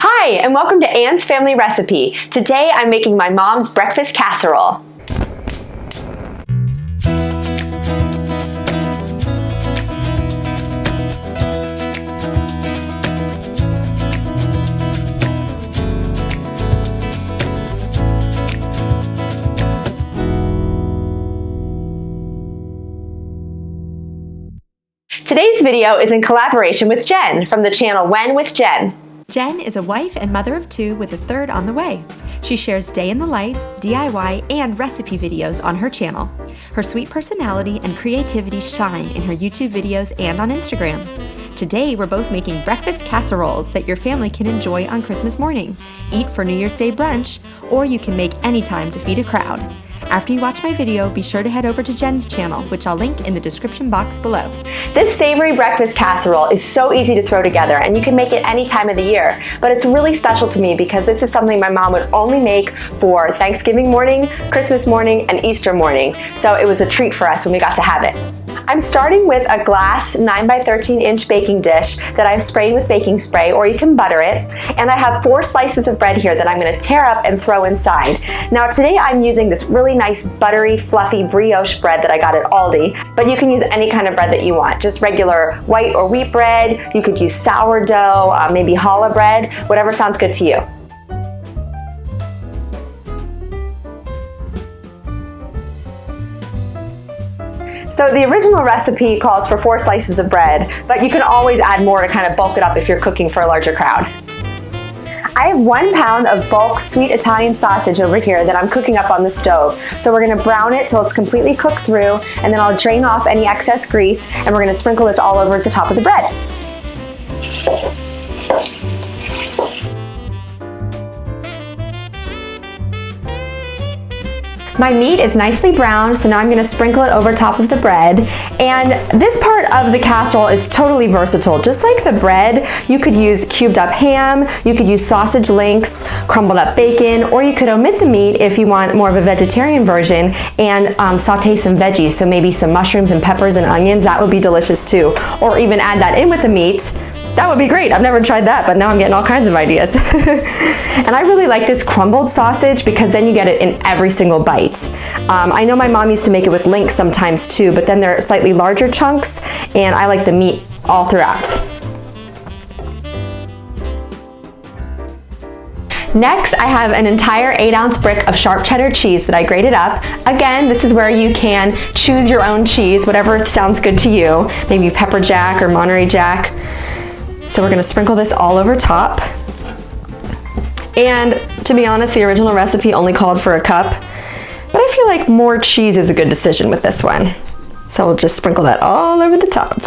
Hi, and welcome to Anne's Family Recipe. Today I'm making my mom's breakfast casserole. Today's video is in collaboration with Jen from the channel When with Jen. Jen is a wife and mother of two with a third on the way. She shares day in the life, DIY, and recipe videos on her channel. Her sweet personality and creativity shine in her YouTube videos and on Instagram. Today, we're both making breakfast casseroles that your family can enjoy on Christmas morning, eat for New Year's Day brunch, or you can make anytime to feed a crowd. After you watch my video, be sure to head over to Jen's channel, which I'll link in the description box below. This savory breakfast casserole is so easy to throw together, and you can make it any time of the year. But it's really special to me because this is something my mom would only make for Thanksgiving morning, Christmas morning, and Easter morning. So it was a treat for us when we got to have it. I'm starting with a glass 9 by 13 inch baking dish that I've sprayed with baking spray, or you can butter it. And I have 4 slices of bread here that I'm going to tear up and throw inside. Now today I'm using this really nice buttery, fluffy brioche bread that I got at Aldi, but you can use any kind of bread that you want. Just regular white or wheat bread. You could use sourdough, maybe challah bread, whatever sounds good to you. So the original recipe calls for 4 slices of bread, but you can always add more to kind of bulk it up if you're cooking for a larger crowd. I have 1 pound of bulk sweet Italian sausage over here that I'm cooking up on the stove. So we're gonna brown it till it's completely cooked through, and then I'll drain off any excess grease, and we're gonna sprinkle this all over the top of the bread. My meat is nicely browned, so now I'm gonna sprinkle it over top of the bread. And this part of the casserole is totally versatile. Just like the bread, you could use cubed up ham, you could use sausage links, crumbled up bacon, or you could omit the meat if you want more of a vegetarian version and saute some veggies. So maybe some mushrooms and peppers and onions, that would be delicious too. Or even add that in with the meat. That would be great. I've never tried that, but now I'm getting all kinds of ideas. And I really like this crumbled sausage because then you get it in every single bite. I know my mom used to make it with links sometimes too, but then they're slightly larger chunks, and I like the meat all throughout. Next, I have an entire 8-ounce brick of sharp cheddar cheese that I grated up. Again, this is where you can choose your own cheese, whatever sounds good to you. Maybe pepper jack or Monterey Jack. So we're gonna sprinkle this all over top. And to be honest, the original recipe only called for a cup, but I feel like more cheese is a good decision with this one. So we'll just sprinkle that all over the top.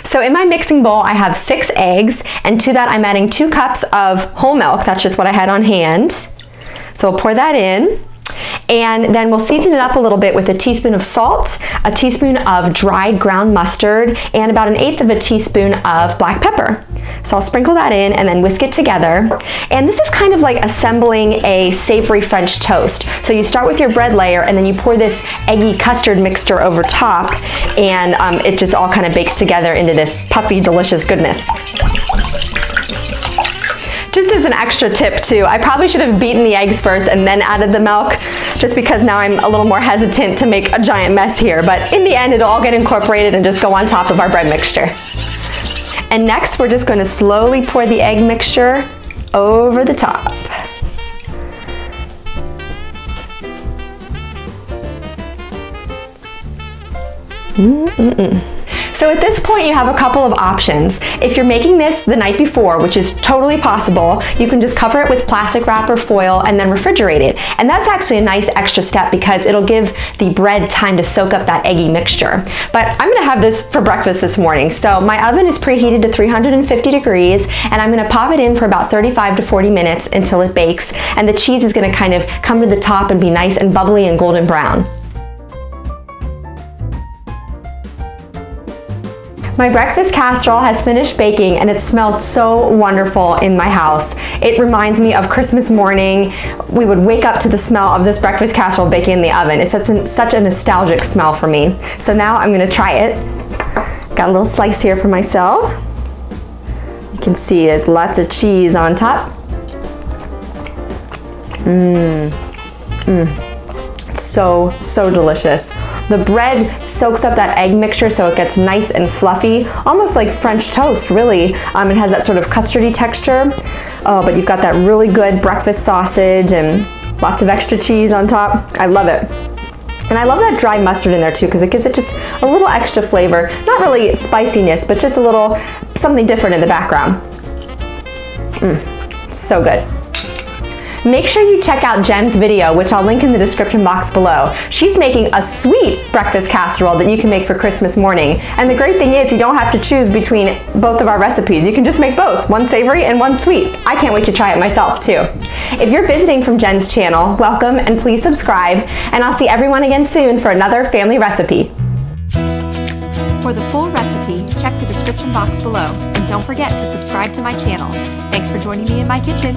So in my mixing bowl, I have 6 eggs, and to that I'm adding 2 cups of whole milk. That's just what I had on hand. So we'll pour that in. And then we'll season it up a little bit with a teaspoon of salt, a teaspoon of dried ground mustard, and about 1/8 of a teaspoon of black pepper. So I'll sprinkle that in and then whisk it together. And this is kind of like assembling a savory French toast. So you start with your bread layer and then you pour this eggy custard mixture over top, and it just all kind of bakes together into this puffy, delicious goodness. Just as an extra tip too, I probably should have beaten the eggs first and then added the milk, just because now I'm a little more hesitant to make a giant mess here, but in the end it'll all get incorporated and just go on top of our bread mixture. And next we're just going to slowly pour the egg mixture over the top. So at this point you have a couple of options. If you're making this the night before, which is totally possible, you can just cover it with plastic wrap or foil and then refrigerate it. And that's actually a nice extra step because it'll give the bread time to soak up that eggy mixture. But I'm gonna have this for breakfast this morning. So my oven is preheated to 350 degrees, and I'm gonna pop it in for about 35 to 40 minutes until it bakes, and the cheese is gonna kind of come to the top and be nice and bubbly and golden brown. My breakfast casserole has finished baking, and it smells so wonderful in my house. It reminds me of Christmas morning. We would wake up to the smell of this breakfast casserole baking in the oven. It's such a nostalgic smell for me. So now I'm gonna try it. Got a little slice here for myself. You can see there's lots of cheese on top. So delicious. The bread soaks up that egg mixture so it gets nice and fluffy, almost like French toast, really. It has that sort of custardy texture. Oh, but you've got that really good breakfast sausage and lots of extra cheese on top. I love it. And I love that dry mustard in there too, because it gives it just a little extra flavor. Not really spiciness, but just a little something different in the background. So good. Make sure you check out Jen's video, which I'll link in the description box below. She's making a sweet breakfast casserole that you can make for Christmas morning. And the great thing is you don't have to choose between both of our recipes. You can just make both, one savory and one sweet. I can't wait to try it myself too. If you're visiting from Jen's channel, welcome and please subscribe. And I'll see everyone again soon for another family recipe. For the full recipe, check the description box below. And don't forget to subscribe to my channel. Thanks for joining me in my kitchen.